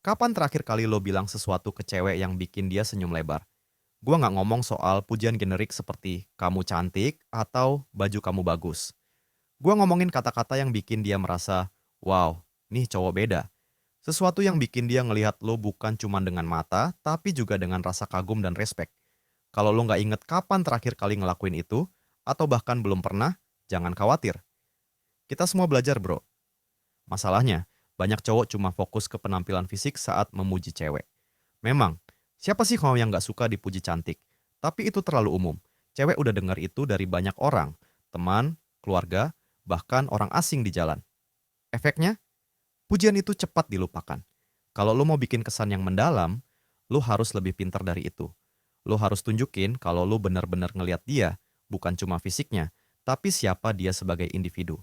Kapan terakhir kali lo bilang sesuatu ke cewek yang bikin dia senyum lebar? Gua nggak ngomong soal pujian generik seperti kamu cantik atau baju kamu bagus. Gua ngomongin kata-kata yang bikin dia merasa, wow, nih cowok beda. Sesuatu yang bikin dia ngelihat lo bukan cuma dengan mata, tapi juga dengan rasa kagum dan respect. Kalau lo nggak inget kapan terakhir kali ngelakuin itu, atau bahkan belum pernah, jangan khawatir. Kita semua belajar, bro. Masalahnya, banyak cowok cuma fokus ke penampilan fisik saat memuji cewek. Memang, siapa sih kalau yang nggak suka dipuji cantik? Tapi itu terlalu umum. Cewek udah dengar itu dari banyak orang, teman, keluarga, bahkan orang asing di jalan. Efeknya, pujian itu cepat dilupakan. Kalau lo mau bikin kesan yang mendalam, lo harus lebih pintar dari itu. Lo harus tunjukin kalau lo benar-benar ngeliat dia, bukan cuma fisiknya, tapi siapa dia sebagai individu.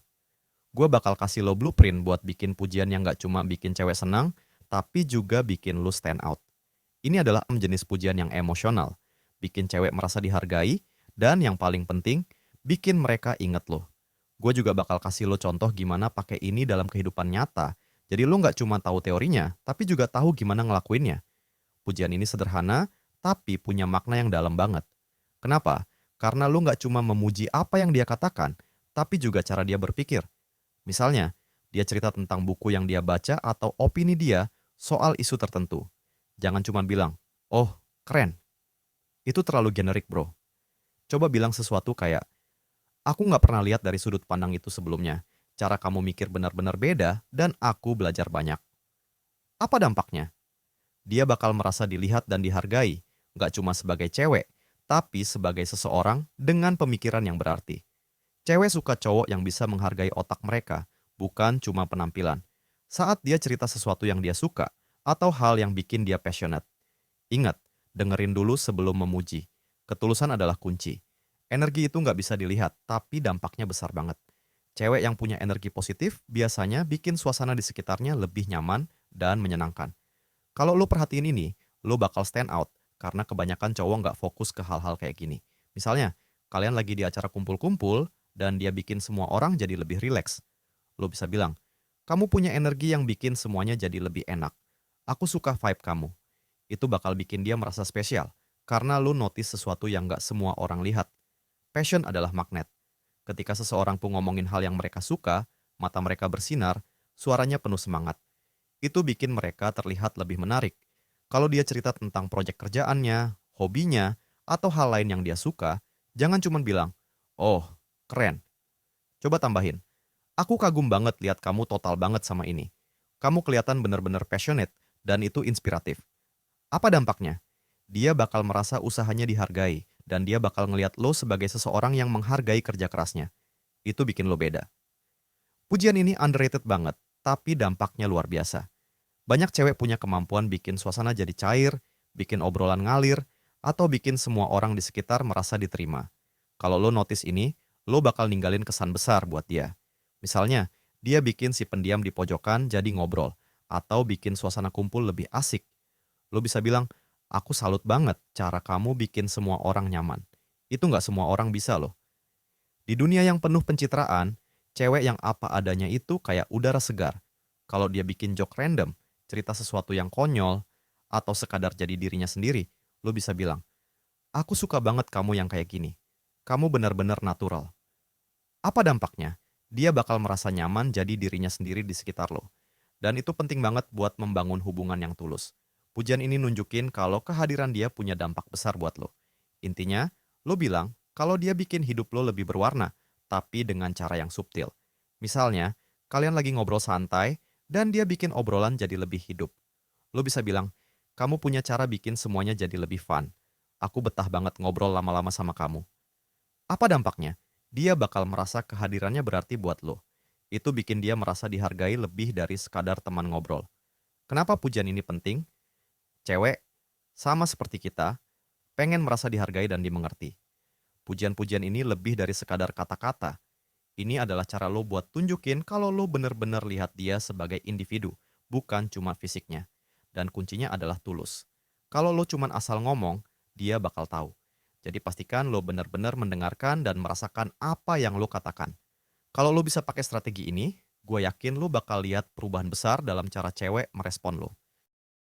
Gue bakal kasih lo blueprint buat bikin pujian yang nggak cuma bikin cewek senang, tapi juga bikin lo stand out. Ini adalah jenis pujian yang emosional, bikin cewek merasa dihargai, dan yang paling penting, bikin mereka inget lo. Gue juga bakal kasih lo contoh gimana pakai ini dalam kehidupan nyata. Jadi lo nggak cuma tahu teorinya, tapi juga tahu gimana ngelakuinnya. Pujian ini sederhana, tapi punya makna yang dalam banget. Kenapa? Karena lo nggak cuma memuji apa yang dia katakan, tapi juga cara dia berpikir. Misalnya, dia cerita tentang buku yang dia baca atau opini dia soal isu tertentu. Jangan cuma bilang, oh, keren. Itu terlalu generik, bro. Coba bilang sesuatu kayak, aku nggak pernah lihat dari sudut pandang itu sebelumnya. Cara kamu mikir benar-benar beda dan aku belajar banyak. Apa dampaknya? Dia bakal merasa dilihat dan dihargai, nggak cuma sebagai cewek, tapi sebagai seseorang dengan pemikiran yang berarti. Cewek suka cowok yang bisa menghargai otak mereka, bukan cuma penampilan. Saat dia cerita sesuatu yang dia suka, atau hal yang bikin dia passionate. Ingat, dengerin dulu sebelum memuji. Ketulusan adalah kunci. Energi itu nggak bisa dilihat, tapi dampaknya besar banget. Cewek yang punya energi positif biasanya bikin suasana di sekitarnya lebih nyaman dan menyenangkan. Kalau lo perhatiin ini, lo bakal stand out karena kebanyakan cowok nggak fokus ke hal-hal kayak gini. Misalnya, kalian lagi di acara kumpul-kumpul dan dia bikin semua orang jadi lebih rileks. Lo bisa bilang, kamu punya energi yang bikin semuanya jadi lebih enak. Aku suka vibe kamu. Itu bakal bikin dia merasa spesial karena lo notice sesuatu yang nggak semua orang lihat. Passion adalah magnet. Ketika seseorang pun ngomongin hal yang mereka suka, mata mereka bersinar, suaranya penuh semangat. Itu bikin mereka terlihat lebih menarik. Kalau dia cerita tentang proyek kerjaannya, hobinya, atau hal lain yang dia suka, jangan cuma bilang, oh, keren. Coba tambahin, aku kagum banget lihat kamu total banget sama ini. Kamu kelihatan benar-benar passionate, dan itu inspiratif. Apa dampaknya? Dia bakal merasa usahanya dihargai, dan dia bakal ngelihat lo sebagai seseorang yang menghargai kerja kerasnya. Itu bikin lo beda. Pujian ini underrated banget, tapi dampaknya luar biasa. Banyak cewek punya kemampuan bikin suasana jadi cair, bikin obrolan ngalir, atau bikin semua orang di sekitar merasa diterima. Kalau lo notice ini, lo bakal ninggalin kesan besar buat dia. Misalnya, dia bikin si pendiam di pojokan jadi ngobrol, atau bikin suasana kumpul lebih asik. Lo bisa bilang, aku salut banget cara kamu bikin semua orang nyaman. Itu nggak semua orang bisa loh. Di dunia yang penuh pencitraan, cewek yang apa adanya itu kayak udara segar. Kalau dia bikin joke random, cerita sesuatu yang konyol, atau sekadar jadi dirinya sendiri, lo bisa bilang, aku suka banget kamu yang kayak gini. Kamu benar-benar natural. Apa dampaknya? Dia bakal merasa nyaman jadi dirinya sendiri di sekitar lo. Dan itu penting banget buat membangun hubungan yang tulus. Pujian ini nunjukin kalau kehadiran dia punya dampak besar buat lo. Intinya, lo bilang kalau dia bikin hidup lo lebih berwarna, tapi dengan cara yang subtil. Misalnya, kalian lagi ngobrol santai, dan dia bikin obrolan jadi lebih hidup. Lo bisa bilang, kamu punya cara bikin semuanya jadi lebih fun. Aku betah banget ngobrol lama-lama sama kamu. Apa dampaknya? Dia bakal merasa kehadirannya berarti buat lo. Itu bikin dia merasa dihargai lebih dari sekadar teman ngobrol. Kenapa pujian ini penting? Cewek, sama seperti kita, pengen merasa dihargai dan dimengerti. Pujian-pujian ini lebih dari sekadar kata-kata. Ini adalah cara lo buat tunjukin kalau lo bener-bener lihat dia sebagai individu, bukan cuma fisiknya. Dan kuncinya adalah tulus. Kalau lo cuma asal ngomong, dia bakal tahu. Jadi pastikan lo bener-bener mendengarkan dan merasakan apa yang lo katakan. Kalau lo bisa pakai strategi ini, gue yakin lo bakal lihat perubahan besar dalam cara cewek merespon lo.